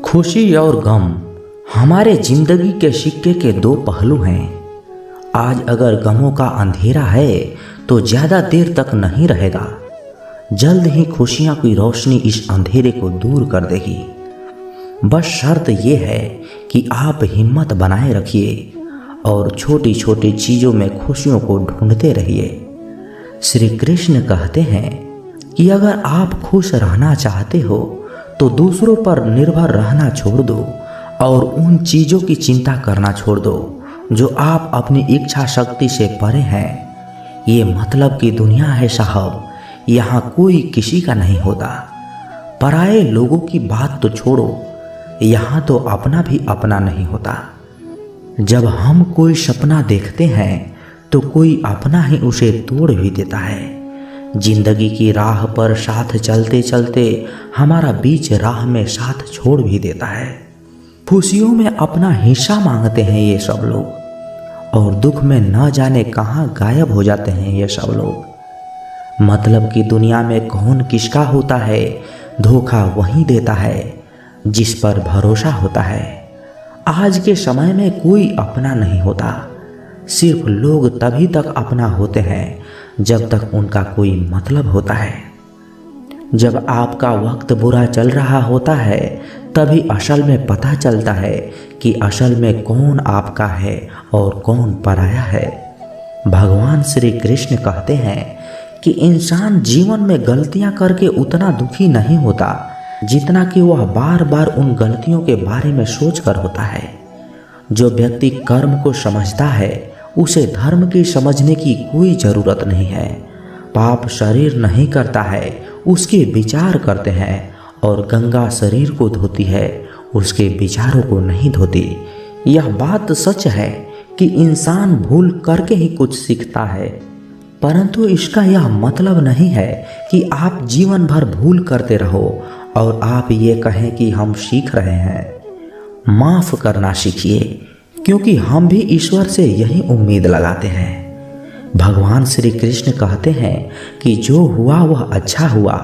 खुशी और गम हमारे जिंदगी के सिक्के के दो पहलू हैं। आज अगर गमों का अंधेरा है तो ज़्यादा देर तक नहीं रहेगा। जल्द ही खुशियाँ की रोशनी इस अंधेरे को दूर कर देगी। बस शर्त ये है कि आप हिम्मत बनाए रखिए और छोटी छोटी चीज़ों में खुशियों को ढूंढते रहिए। श्री कृष्ण कहते हैं कि अगर आप खुश रहना चाहते हो तो दूसरों पर निर्भर रहना छोड़ दो और उन चीज़ों की चिंता करना छोड़ दो जो आप अपनी इच्छा शक्ति से परे हैं। ये मतलब की दुनिया है साहब, यहाँ कोई किसी का नहीं होता। पराये लोगों की बात तो छोड़ो, यहाँ तो अपना भी अपना नहीं होता। जब हम कोई सपना देखते हैं तो कोई अपना ही उसे तोड़ भी देता है। जिंदगी की राह पर साथ चलते चलते हमारा बीच राह में साथ छोड़ भी देता है। खुशियों में अपना हिस्सा मांगते हैं ये सब लोग और दुख में न जाने कहाँ गायब हो जाते हैं ये सब लोग। मतलब कि दुनिया में कौन किसका होता है, धोखा वही देता है जिस पर भरोसा होता है। आज के समय में कोई अपना नहीं होता। सिर्फ लोग तभी तक अपना होते हैं जब तक उनका कोई मतलब होता है। जब आपका वक्त बुरा चल रहा होता है तभी असल में पता चलता है कि असल में कौन आपका है और कौन पराया है। भगवान श्री कृष्ण कहते हैं कि इंसान जीवन में गलतियां करके उतना दुखी नहीं होता जितना कि वह बार बार उन गलतियों के बारे में सोचकर होता है। जो व्यक्ति कर्म को समझता है उसे धर्म की समझने की कोई ज़रूरत नहीं है। पाप शरीर नहीं करता है, उसके विचार करते हैं, और गंगा शरीर को धोती है, उसके विचारों को नहीं धोती। यह बात सच है कि इंसान भूल करके ही कुछ सीखता है, परंतु इसका यह मतलब नहीं है कि आप जीवन भर भूल करते रहो और आप ये कहें कि हम सीख रहे हैं। माफ़ करना सीखिए, क्योंकि हम भी ईश्वर से यही उम्मीद लगाते हैं। भगवान श्री कृष्ण कहते हैं कि जो हुआ वह अच्छा हुआ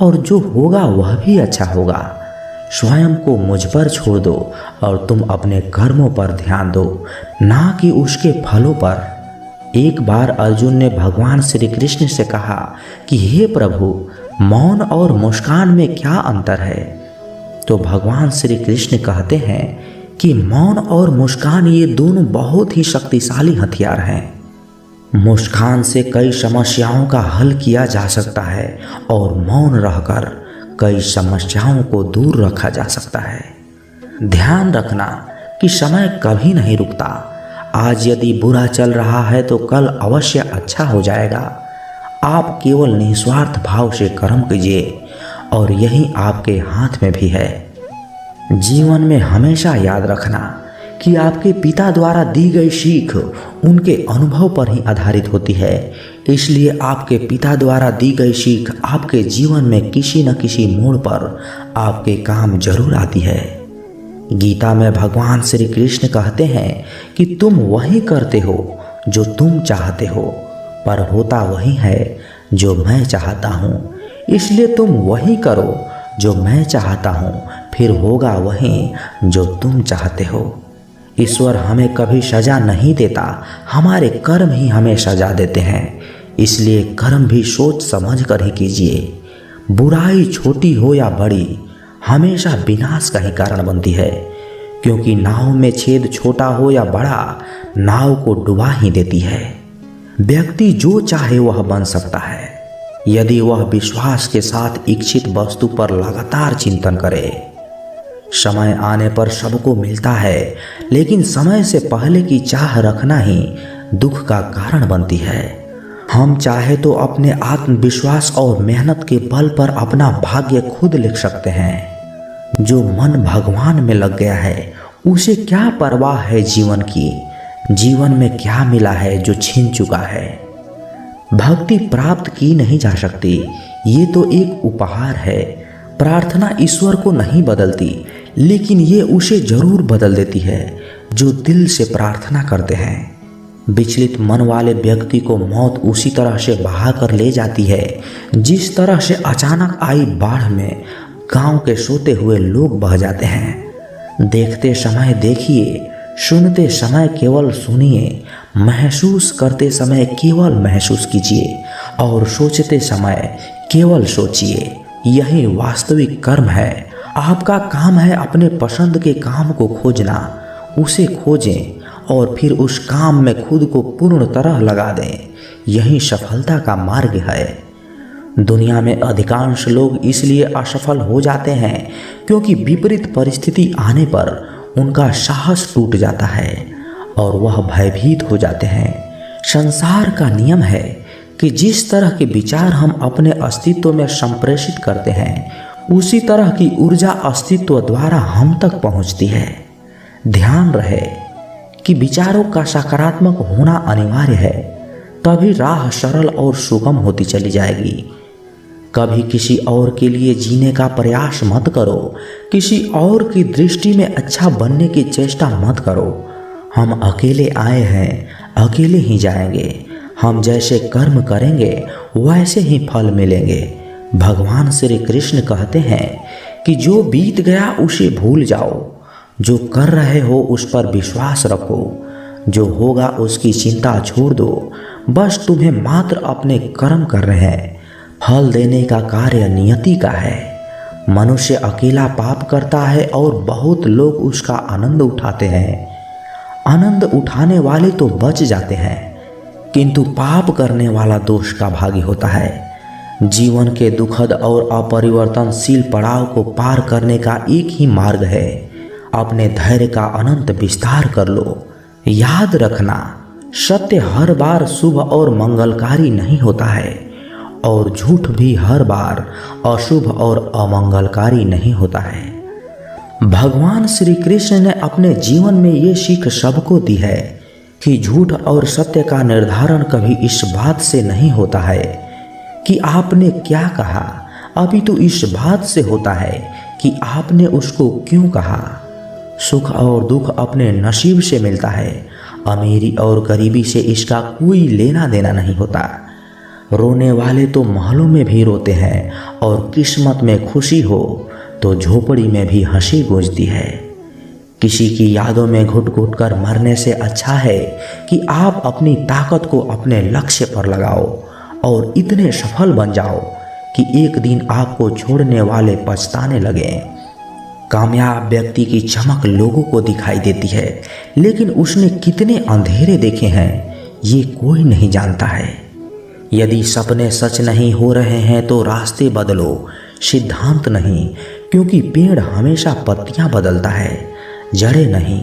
और जो होगा वह भी अच्छा होगा। स्वयं को मुझ पर छोड़ दो और तुम अपने कर्मों पर ध्यान दो, ना कि उसके फलों पर। एक बार अर्जुन ने भगवान श्री कृष्ण से कहा कि हे प्रभु, मौन और मुस्कान में क्या अंतर है? तो भगवान श्री कृष्ण कहते हैं कि मौन और मुस्कान ये दोनों बहुत ही शक्तिशाली हथियार हैं। मुस्कान से कई समस्याओं का हल किया जा सकता है और मौन रहकर कई समस्याओं को दूर रखा जा सकता है। ध्यान रखना कि समय कभी नहीं रुकता। आज यदि बुरा चल रहा है तो कल अवश्य अच्छा हो जाएगा। आप केवल निस्वार्थ भाव से कर्म कीजिए और यही आपके हाथ में भी है। जीवन में हमेशा याद रखना कि आपके पिता द्वारा दी गई सीख उनके अनुभव पर ही आधारित होती है। इसलिए आपके पिता द्वारा दी गई सीख आपके जीवन में किसी न किसी मोड़ पर आपके काम जरूर आती है। गीता में भगवान श्री कृष्ण कहते हैं कि तुम वही करते हो जो तुम चाहते हो, पर होता वही है जो मैं चाहता हूँ। इसलिए तुम वही करो जो मैं चाहता हूँ, फिर होगा वही जो तुम चाहते हो। ईश्वर हमें कभी सजा नहीं देता, हमारे कर्म ही हमें सजा देते हैं। इसलिए कर्म भी सोच समझ कर ही कीजिए। बुराई छोटी हो या बड़ी हमेशा विनाश का ही कारण बनती है, क्योंकि नाव में छेद छोटा हो या बड़ा नाव को डुबा ही देती है। व्यक्ति जो चाहे वह बन सकता है यदि वह विश्वास के साथ इच्छित वस्तु पर लगातार चिंतन करे। समय आने पर सबको मिलता है, लेकिन समय से पहले की चाह रखना ही दुख का कारण बनती है। हम चाहे तो अपने आत्मविश्वास और मेहनत के बल पर अपना भाग्य खुद लिख सकते हैं। जो मन भगवान में लग गया है उसे क्या परवाह है जीवन की। जीवन में क्या मिला है जो छीन चुका है। भक्ति प्राप्त की नहीं जा सकती, ये तो एक उपहार है। प्रार्थना ईश्वर को नहीं बदलती, लेकिन ये उसे जरूर बदल देती है जो दिल से प्रार्थना करते हैं। विचलित मन वाले व्यक्ति को मौत उसी तरह से बहा कर ले जाती है जिस तरह से अचानक आई बाढ़ में गांव के सोते हुए लोग बह जाते हैं। देखते समय देखिए, सुनते समय केवल सुनिए, महसूस करते समय केवल महसूस कीजिए और सोचते समय केवल सोचिए। यही वास्तविक कर्म है। आपका काम है अपने पसंद के काम को खोजना, उसे खोजें और फिर उस काम में खुद को पूर्ण तरह लगा दें। यही सफलता का मार्ग है। दुनिया में अधिकांश लोग इसलिए असफल हो जाते हैं क्योंकि विपरीत परिस्थिति आने पर उनका साहस टूट जाता है और वह भयभीत हो जाते हैं। संसार का नियम है कि जिस तरह के विचार हम अपने अस्तित्व में संप्रेषित करते हैं, उसी तरह की ऊर्जा अस्तित्व द्वारा हम तक पहुंचती है। ध्यान रहे कि विचारों का सकारात्मक होना अनिवार्य है, तभी राह सरल और सुगम होती चली जाएगी। कभी किसी और के लिए जीने का प्रयास मत करो, किसी और की दृष्टि में अच्छा बनने की चेष्टा मत करो। हम अकेले आए हैं, अकेले ही जाएंगे। हम जैसे कर्म करेंगे वैसे ही फल मिलेंगे। भगवान श्री कृष्ण कहते हैं कि जो बीत गया उसे भूल जाओ, जो कर रहे हो उस पर विश्वास रखो, जो होगा उसकी चिंता छोड़ दो। बस तुम्हें मात्र अपने कर्म कर रहे हैं। फल देने का कार्य नियति का है। मनुष्य अकेला पाप करता है और बहुत लोग उसका आनंद उठाते हैं। आनंद उठाने वाले तो बच जाते हैं, किंतु पाप करने वाला दोष का भागी होता है। जीवन के दुखद और अपरिवर्तनशील पड़ाव को पार करने का एक ही मार्ग है। अपने धैर्य का अनंत विस्तार कर लो। याद रखना, सत्य हर बार शुभ और मंगलकारी नहीं होता है और झूठ भी हर बार अशुभ और अमंगलकारी नहीं होता है। भगवान श्री कृष्ण ने अपने जीवन में ये सीख सबको दी है कि झूठ और सत्य का निर्धारण कभी इस बात से नहीं होता है कि आपने क्या कहा, अभी तो इस बात से होता है कि आपने उसको क्यों कहा। सुख और दुख अपने नसीब से मिलता है। अमीरी और गरीबी से इसका कोई लेना देना नहीं होता। रोने वाले तो महलों में भी रोते हैं और किस्मत में खुशी हो तो झोपड़ी में भी हंसी गूंजती है। किसी की यादों में घुट घुट कर मरने से अच्छा है कि आप अपनी ताकत को अपने लक्ष्य पर लगाओ और इतने सफल बन जाओ कि एक दिन आपको छोड़ने वाले पछताने लगें। कामयाब व्यक्ति की चमक लोगों को दिखाई देती है, लेकिन उसने कितने अंधेरे देखे हैं ये कोई नहीं जानता है। यदि सपने सच नहीं हो रहे हैं तो रास्ते बदलो, सिद्धांत नहीं, क्योंकि पेड़ हमेशा पत्तियां बदलता है, जड़ें नहीं।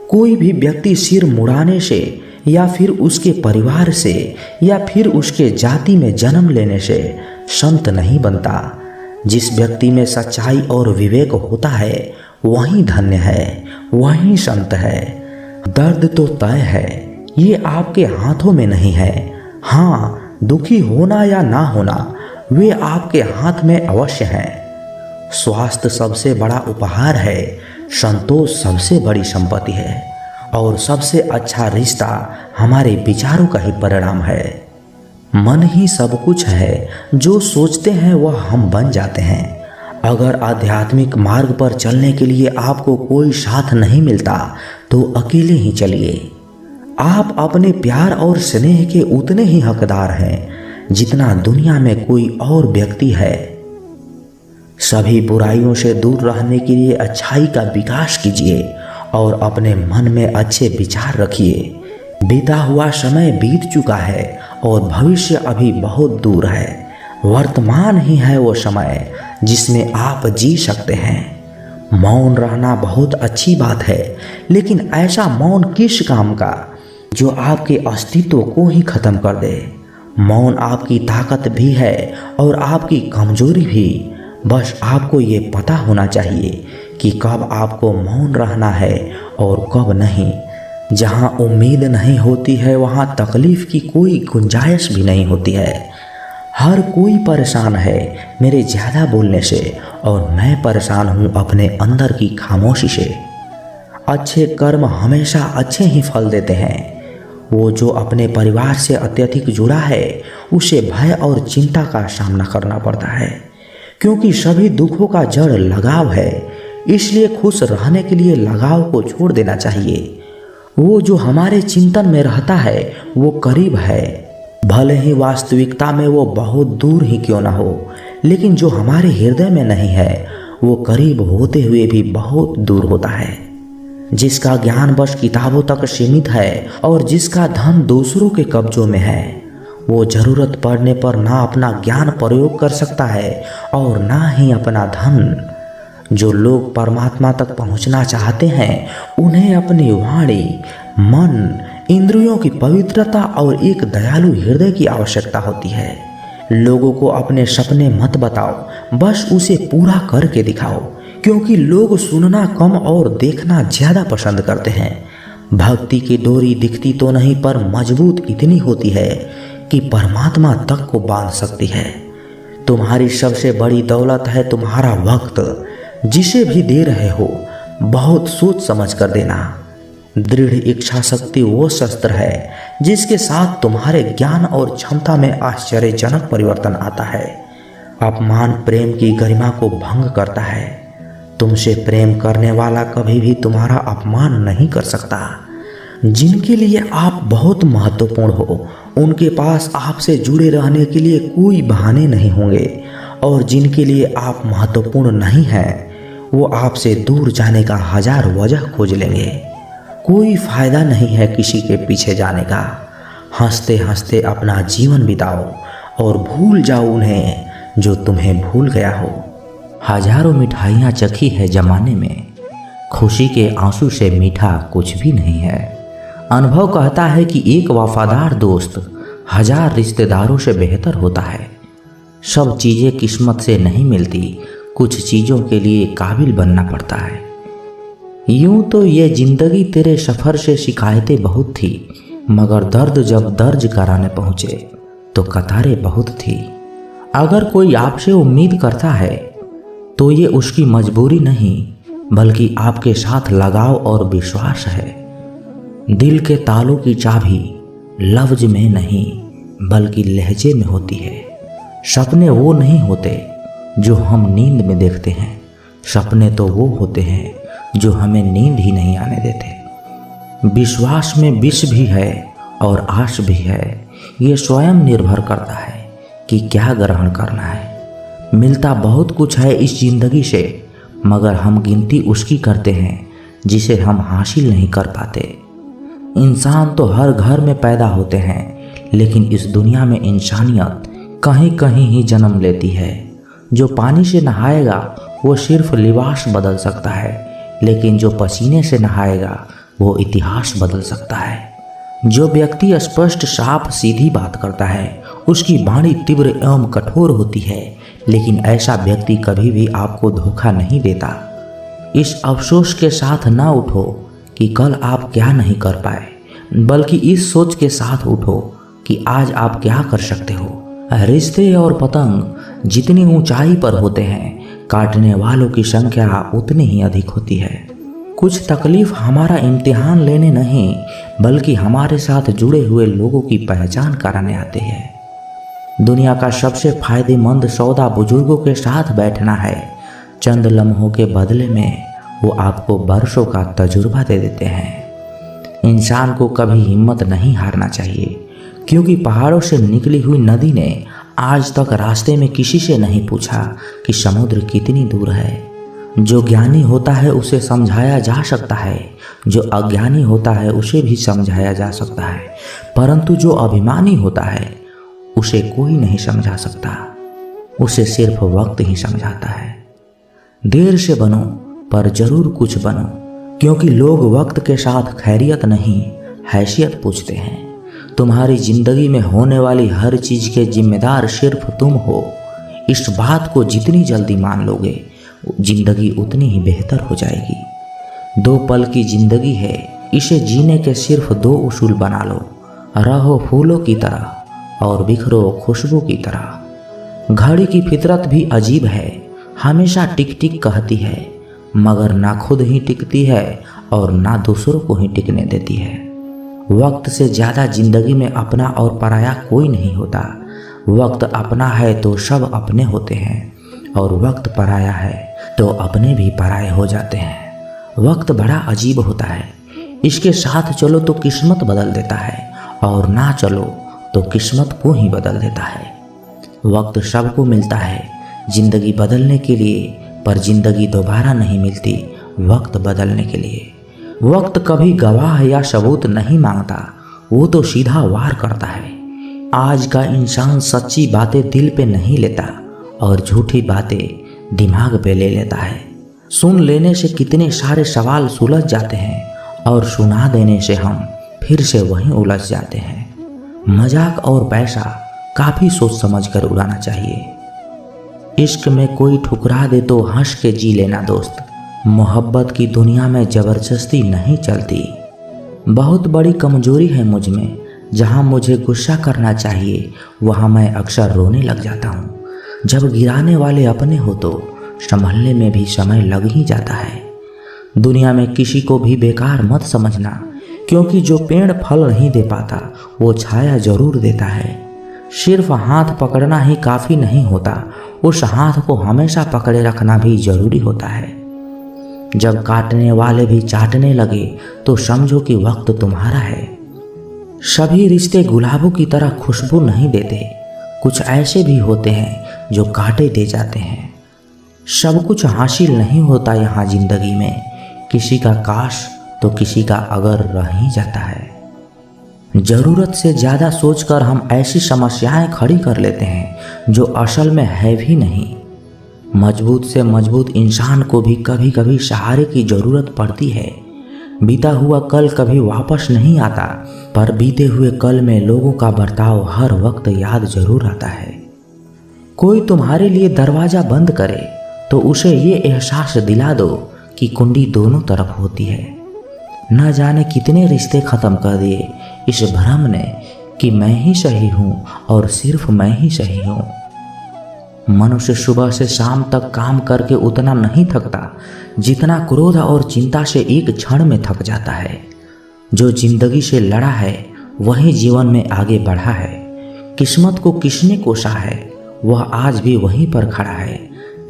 कोई भी व्यक्ति सिर मुड़ाने से या फिर उसके परिवार से या फिर उसके जाति में जन्म लेने से संत नहीं बनता। जिस व्यक्ति में सच्चाई और विवेक होता है वही धन्य है, वही संत है। दर्द तो तय है, ये आपके हाथों में नहीं है। हाँ, दुखी होना या ना होना वे आपके हाथ में अवश्य हैं। स्वास्थ्य सबसे बड़ा उपहार है, संतोष सबसे बड़ी संपत्ति है और सबसे अच्छा रिश्ता हमारे विचारों का ही परिणाम है। मन ही सब कुछ है, जो सोचते हैं वह हम बन जाते हैं। अगर आध्यात्मिक मार्ग पर चलने के लिए आपको कोई साथ नहीं मिलता तो अकेले ही चलिए। आप अपने प्यार और स्नेह के उतने ही हकदार हैं जितना दुनिया में कोई और व्यक्ति है। सभी बुराइयों से दूर रहने के लिए अच्छाई का विकास कीजिए और अपने मन में अच्छे विचार रखिए। बीता हुआ समय बीत चुका है और भविष्य अभी बहुत दूर है। वर्तमान ही है वो समय जिसमें आप जी सकते हैं। मौन रहना बहुत अच्छी बात है, लेकिन ऐसा मौन किस काम का जो आपके अस्तित्व को ही खत्म कर दे। मौन आपकी ताकत भी है और आपकी कमजोरी भी। बस आपको ये पता होना चाहिए कि कब आपको मौन रहना है और कब नहीं। जहाँ उम्मीद नहीं होती है वहाँ तकलीफ की कोई गुंजाइश भी नहीं होती है। हर कोई परेशान है मेरे ज़्यादा बोलने से और मैं परेशान हूँ अपने अंदर की खामोशी से। अच्छे कर्म हमेशा अच्छे ही फल देते हैं। वो जो अपने परिवार से अत्यधिक जुड़ा है उसे भय और चिंता का सामना करना पड़ता है, क्योंकि सभी दुखों का जड़ लगाव है। इसलिए खुश रहने के लिए लगाव को छोड़ देना चाहिए। वो जो हमारे चिंतन में रहता है वो करीब है, भले ही वास्तविकता में वो बहुत दूर ही क्यों ना हो, लेकिन जो हमारे हृदय में नहीं है वो करीब होते हुए भी बहुत दूर होता है। जिसका ज्ञान बस किताबों तक सीमित है और जिसका धन दूसरों के कब्जों में है, वो जरूरत पड़ने पर ना अपना ज्ञान प्रयोग कर सकता है और ना ही अपना धन। जो लोग परमात्मा तक पहुंचना चाहते हैं उन्हें अपनी वाणी, मन, इंद्रियों की पवित्रता और एक दयालु हृदय की आवश्यकता होती है। लोगों को अपने सपने मत बताओ, बस उसे पूरा करके दिखाओ, क्योंकि लोग सुनना कम और देखना ज्यादा पसंद करते हैं। भक्ति की डोरी दिखती तो नहीं पर मजबूत इतनी होती है कि परमात्मा तक को बांध सकती है। तुम्हारी सबसे बड़ी दौलत है तुम्हारा वक्त। जिसे भी दे रहे हो बहुत सोच समझ कर देना। दृढ़ इच्छा शक्ति वो शस्त्र है जिसके साथ तुम्हारे ज्ञान और क्षमता में आश्चर्यजनक परिवर्तन आता है। अपमान प्रेम की गरिमा को भंग करता है। तुमसे प्रेम करने वाला कभी भी तुम्हारा अपमान नहीं कर सकता। जिनके लिए आप बहुत महत्वपूर्ण हो उनके पास आपसे जुड़े रहने के लिए कोई बहाने नहीं होंगे, और जिनके लिए आप महत्वपूर्ण नहीं हैं वो आपसे दूर जाने का हजार वजह खोज लेंगे। कोई फायदा नहीं है किसी के पीछे जाने का। हंसते हंसते अपना जीवन बिताओ और भूल जाओ उन्हें जो तुम्हें भूल गया हो। हजारों मिठाइयाँ चखी है जमाने में, खुशी के आंसू से मीठा कुछ भी नहीं है। अनुभव कहता है कि एक वफादार दोस्त हजार रिश्तेदारों से बेहतर होता है। सब चीज़ें किस्मत से नहीं मिलती, कुछ चीज़ों के लिए काबिल बनना पड़ता है। यूं तो ये जिंदगी तेरे सफ़र से शिकायतें बहुत थी, मगर दर्द जब दर्ज कराने पहुँचे तो कतारें बहुत थी। अगर कोई आपसे उम्मीद करता है तो ये उसकी मजबूरी नहीं बल्कि आपके साथ लगाव और विश्वास है। दिल के तालों की चाबी लफ्ज में नहीं बल्कि लहजे में होती है। सपने वो नहीं होते जो हम नींद में देखते हैं, सपने तो वो होते हैं जो हमें नींद ही नहीं आने देते। विश्वास में विष भी है और आश भी है। ये स्वयं निर्भर करता है कि क्या ग्रहण करना है। मिलता बहुत कुछ है इस जिंदगी से, मगर हम गिनती उसकी करते हैं जिसे हम हासिल नहीं कर पाते। इंसान तो हर घर में पैदा होते हैं, लेकिन इस दुनिया में इंसानियत कहीं कहीं ही जन्म लेती है। जो पानी से नहाएगा वो सिर्फ लिबास बदल सकता है, लेकिन जो पसीने से नहाएगा वो इतिहास बदल सकता है। जो व्यक्ति स्पष्ट साफ सीधी बात करता है उसकी वाणी तीव्र एवं कठोर होती है, लेकिन ऐसा व्यक्ति कभी भी आपको धोखा नहीं देता। इस अफसोस के साथ ना उठो कि कल आप क्या नहीं कर पाए, बल्कि इस सोच के साथ उठो कि आज आप क्या कर सकते हो। रिश्ते और पतंग जितनी ऊंचाई पर होते हैं, काटने वालों की संख्या उतनी ही अधिक होती है। कुछ तकलीफ हमारा इम्तिहान लेने नहीं बल्कि हमारे साथ जुड़े हुए लोगों की पहचान कराने आते हैं। दुनिया का सबसे फायदेमंद सौदा बुजुर्गों के साथ बैठना है। चंद लम्हों के बदले में वो आपको बरसों का तजुर्बा दे देते हैं। इंसान को कभी हिम्मत नहीं हारना चाहिए, क्योंकि पहाड़ों से निकली हुई नदी ने आज तक रास्ते में किसी से नहीं पूछा कि समुद्र कितनी दूर है। जो ज्ञानी होता है उसे समझाया जा सकता है, जो अज्ञानी होता है उसे भी समझाया जा सकता है, परंतु जो अभिमानी होता है उसे कोई नहीं समझा सकता। उसे सिर्फ वक्त ही समझाता है। देर से बनो पर जरूर कुछ बनो, क्योंकि लोग वक्त के साथ खैरियत नहीं हैसियत पूछते हैं। तुम्हारी जिंदगी में होने वाली हर चीज के जिम्मेदार सिर्फ तुम हो। इस बात को जितनी जल्दी मान लोगे जिंदगी उतनी ही बेहतर हो जाएगी। 2 पल की जिंदगी है, इसे जीने के सिर्फ 2 उसूल बना लो। रहो फूलों की तरह और बिखरो खुशबू की तरह। घड़ी की फितरत भी अजीब है, हमेशा टिक टिक कहती है, मगर ना खुद ही टिकती है और ना दूसरों को ही टिकने देती है। वक्त से ज़्यादा जिंदगी में अपना और पराया कोई नहीं होता। वक्त अपना है तो सब अपने होते हैं, और वक्त पराया है तो अपने भी पराये हो जाते हैं। वक्त बड़ा अजीब होता है, इसके साथ चलो तो किस्मत बदल देता है और ना चलो तो किस्मत को ही बदल देता है। वक्त सबको मिलता है जिंदगी बदलने के लिए, पर जिंदगी दोबारा नहीं मिलती वक्त बदलने के लिए। वक्त कभी गवाह या सबूत नहीं मांगता, वो तो सीधा वार करता है। आज का इंसान सच्ची बातें दिल पे नहीं लेता और झूठी बातें दिमाग पे ले लेता है। सुन लेने से कितने सारे सवाल सुलझ जाते हैं और सुना देने से हम फिर से वहीं उलझ जाते हैं। मजाक और पैसा काफ़ी सोच समझ कर उड़ाना चाहिए। इश्क में कोई ठुकरा दे तो हंस के जी लेना दोस्त, मोहब्बत की दुनिया में ज़बरदस्ती नहीं चलती। बहुत बड़ी कमजोरी है मुझ में, जहाँ मुझे गुस्सा करना चाहिए वहाँ मैं अक्सर रोने लग जाता हूँ। जब गिराने वाले अपने हो तो संभलने में भी समय लग ही जाता है। दुनिया में किसी को भी बेकार मत समझना, क्योंकि जो पेड़ फल नहीं दे पाता वो छाया जरूर देता है। सिर्फ हाथ पकड़ना ही काफ़ी नहीं होता, उस हाथ को हमेशा पकड़े रखना भी जरूरी होता है। जब काटने वाले भी चाटने लगे तो समझो कि वक्त तुम्हारा है। सभी रिश्ते गुलाबों की तरह खुशबू नहीं देते, कुछ ऐसे भी होते हैं जो कांटे दे जाते हैं। सब कुछ हासिल नहीं होता यहाँ जिंदगी में, किसी का काश तो किसी का अगर रह ही जाता है। ज़रूरत से ज़्यादा सोचकर हम ऐसी समस्याएं खड़ी कर लेते हैं जो असल में है भी नहीं। मजबूत से मजबूत इंसान को भी कभी कभी सहारे की ज़रूरत पड़ती है। बीता हुआ कल कभी वापस नहीं आता, पर बीते हुए कल में लोगों का बर्ताव हर वक्त याद जरूर आता है। कोई तुम्हारे लिए दरवाज़ा बंद करे तो उसे ये एहसास दिला दो कि कुंडी दोनों तरफ होती है। न जाने कितने रिश्ते ख़त्म कर दिए इस भ्रम ने कि मैं ही सही हूँ और सिर्फ मैं ही सही हूँ। मनुष्य सुबह से शाम तक काम करके उतना नहीं थकता जितना क्रोध और चिंता से एक क्षण में थक जाता है। जो जिंदगी से लड़ा है वही जीवन में आगे बढ़ा है। किस्मत को किसने कोसा है वह आज भी वहीं पर खड़ा है।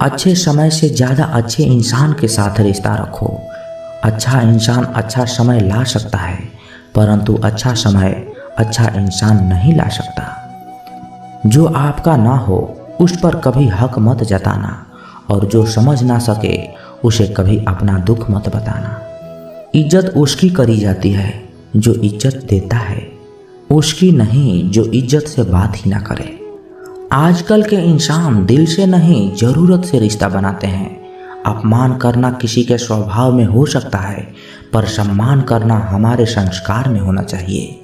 अच्छे समय से ज़्यादा अच्छे इंसान के साथ रिश्ता रखो। अच्छा इंसान अच्छा समय ला सकता है, परंतु अच्छा समय अच्छा इंसान नहीं ला सकता। जो आपका ना हो उस पर कभी हक मत जताना, और जो समझ ना सके उसे कभी अपना दुख मत बताना। इज्जत उसकी करी जाती है जो इज्जत देता है, उसकी नहीं जो इज्जत से बात ही ना करे। आजकल के इंसान दिल से नहीं ज़रूरत से रिश्ता बनाते हैं। अपमान करना किसी के स्वभाव में हो सकता है, पर सम्मान करना हमारे संस्कार में होना चाहिए।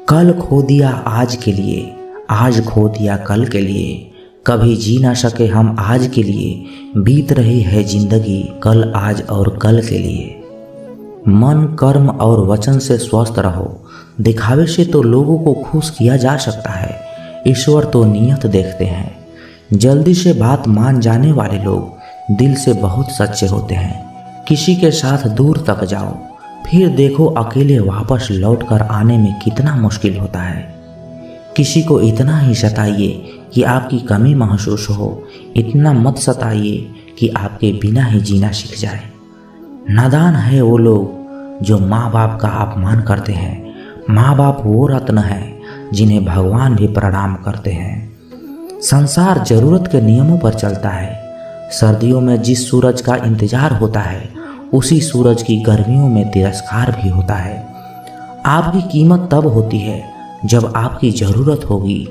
कल खो दिया आज के लिए, आज खो दिया कल के लिए, कभी जी ना सके हम आज के लिए। बीत रही है जिंदगी कल आज और कल के लिए। मन कर्म और वचन से स्वस्थ रहो। दिखावे से तो लोगों को खुश किया जा सकता है, ईश्वर तो नियत देखते हैं। जल्दी से बात मान जाने वाले लोग दिल से बहुत सच्चे होते हैं। किसी के साथ दूर तक जाओ, फिर देखो अकेले वापस लौट कर आने में कितना मुश्किल होता है। किसी को इतना ही सताइए कि आपकी कमी महसूस हो, इतना मत सताइए कि आपके बिना ही जीना सीख जाए। नादान है वो लोग जो माँ बाप का अपमान करते हैं। माँ बाप वो रत्न हैं जिन्हें भगवान भी प्रणाम करते हैं। संसार जरूरत के नियमों पर चलता है। सर्दियों में जिस सूरज का इंतजार होता है उसी सूरज की गर्मियों में तिरस्कार भी होता है। आपकी कीमत तब होती है जब आपकी ज़रूरत होगी।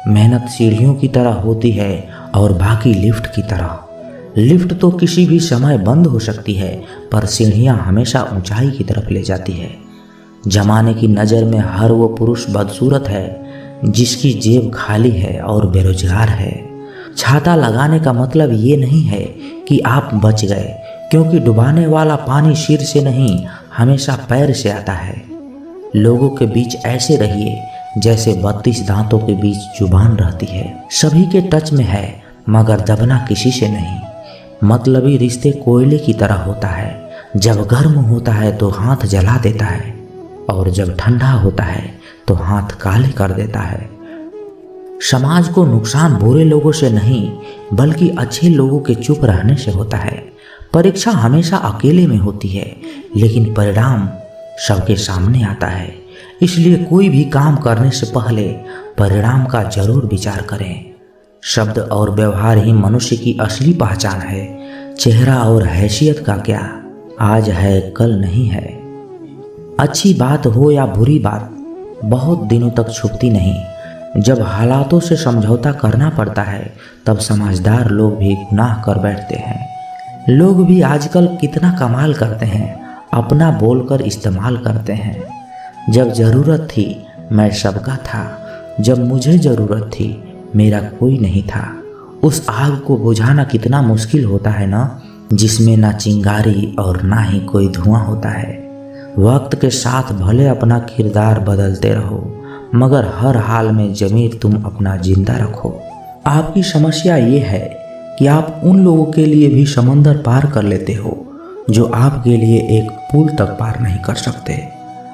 मेहनत सीढ़ियों की तरह होती है और बाकी लिफ्ट की तरह। लिफ्ट तो किसी भी समय बंद हो सकती है, पर सीढ़ियाँ हमेशा ऊंचाई की तरफ ले जाती है। जमाने की नज़र में हर वो पुरुष बदसूरत है जिसकी जेब खाली है और बेरोजगार है। छाता लगाने का मतलब ये नहीं है कि आप बच गए, क्योंकि डुबाने वाला पानी सिर से नहीं हमेशा पैर से आता है। लोगों के बीच ऐसे रहिए जैसे 32 दांतों के बीच जुबान रहती है। सभी के टच में है मगर दबना किसी से नहीं। मतलबी रिश्ते कोयले की तरह होता है, जब गर्म होता है तो हाथ जला देता है और जब ठंडा होता है तो हाथ काले कर देता है। समाज को नुकसान बुरे लोगों से नहीं बल्कि अच्छे लोगों के चुप रहने से होता है। परीक्षा हमेशा अकेले में होती है, लेकिन परिणाम सबके सामने आता है। इसलिए कोई भी काम करने से पहले परिणाम का जरूर विचार करें। शब्द और व्यवहार ही मनुष्य की असली पहचान है। चेहरा और हैसियत का क्या, आज है कल नहीं है। अच्छी बात हो या बुरी बात बहुत दिनों तक छुपती नहीं। जब हालातों से समझौता करना पड़ता है तब समझदार लोग भी गुनाह कर बैठते हैं। लोग भी आजकल कितना कमाल करते हैं, अपना बोलकर इस्तेमाल करते हैं। जब ज़रूरत थी मैं सबका था, जब मुझे ज़रूरत थी मेरा कोई नहीं था। उस आग को बुझाना कितना मुश्किल होता है ना, जिसमें ना चिंगारी और ना ही कोई धुआं होता है। वक्त के साथ भले अपना किरदार बदलते रहो, मगर हर हाल में ज़मीर तुम अपना जिंदा रखो। आपकी समस्या ये है कि आप उन लोगों के लिए भी समंदर पार कर लेते हो जो आपके लिए एक पुल तक पार नहीं कर सकते।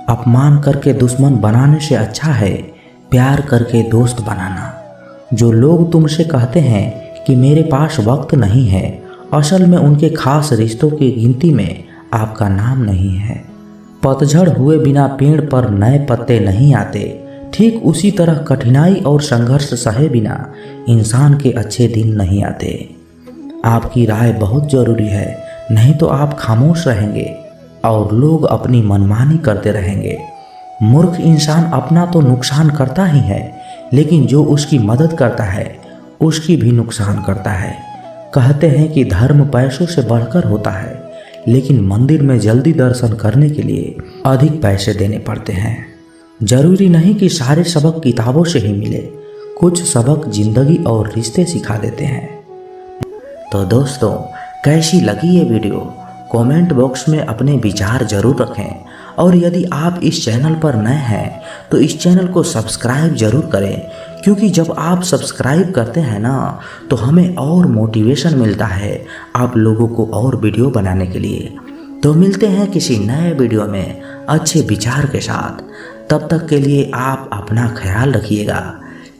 अपमान करके दुश्मन बनाने से अच्छा है प्यार करके दोस्त बनाना। जो लोग तुमसे कहते हैं कि मेरे पास वक्त नहीं है, असल में उनके खास रिश्तों की गिनती में आपका नाम नहीं है। पतझड़ हुए बिना पेड़ पर नए पत्ते नहीं आते। ठीक उसी तरह कठिनाई और संघर्ष सहे बिना इंसान के अच्छे दिन नहीं आते। आपकी राय बहुत ज़रूरी है, नहीं तो आप खामोश रहेंगे और लोग अपनी मनमानी करते रहेंगे। मूर्ख इंसान अपना तो नुकसान करता ही है, लेकिन जो उसकी मदद करता है उसकी भी नुकसान करता है। कहते हैं कि धर्म पैसों से बढ़कर होता है, लेकिन मंदिर में जल्दी दर्शन करने के लिए अधिक पैसे देने पड़ते हैं। जरूरी नहीं कि सारे सबक किताबों से ही मिले, कुछ सबक जिंदगी और रिश्ते सिखा देते हैं। तो दोस्तों, कैसी लगी ये वीडियो कमेंट बॉक्स में अपने विचार जरूर रखें। और यदि आप इस चैनल पर नए हैं तो इस चैनल को सब्सक्राइब जरूर करें, क्योंकि जब आप सब्सक्राइब करते हैं ना तो हमें और मोटिवेशन मिलता है आप लोगों को और वीडियो बनाने के लिए। तो मिलते हैं किसी नए वीडियो में अच्छे विचार के साथ। तब तक के लिए आप अपना ख्याल रखिएगा।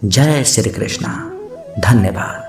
जय श्री कृष्णा। धन्यवाद।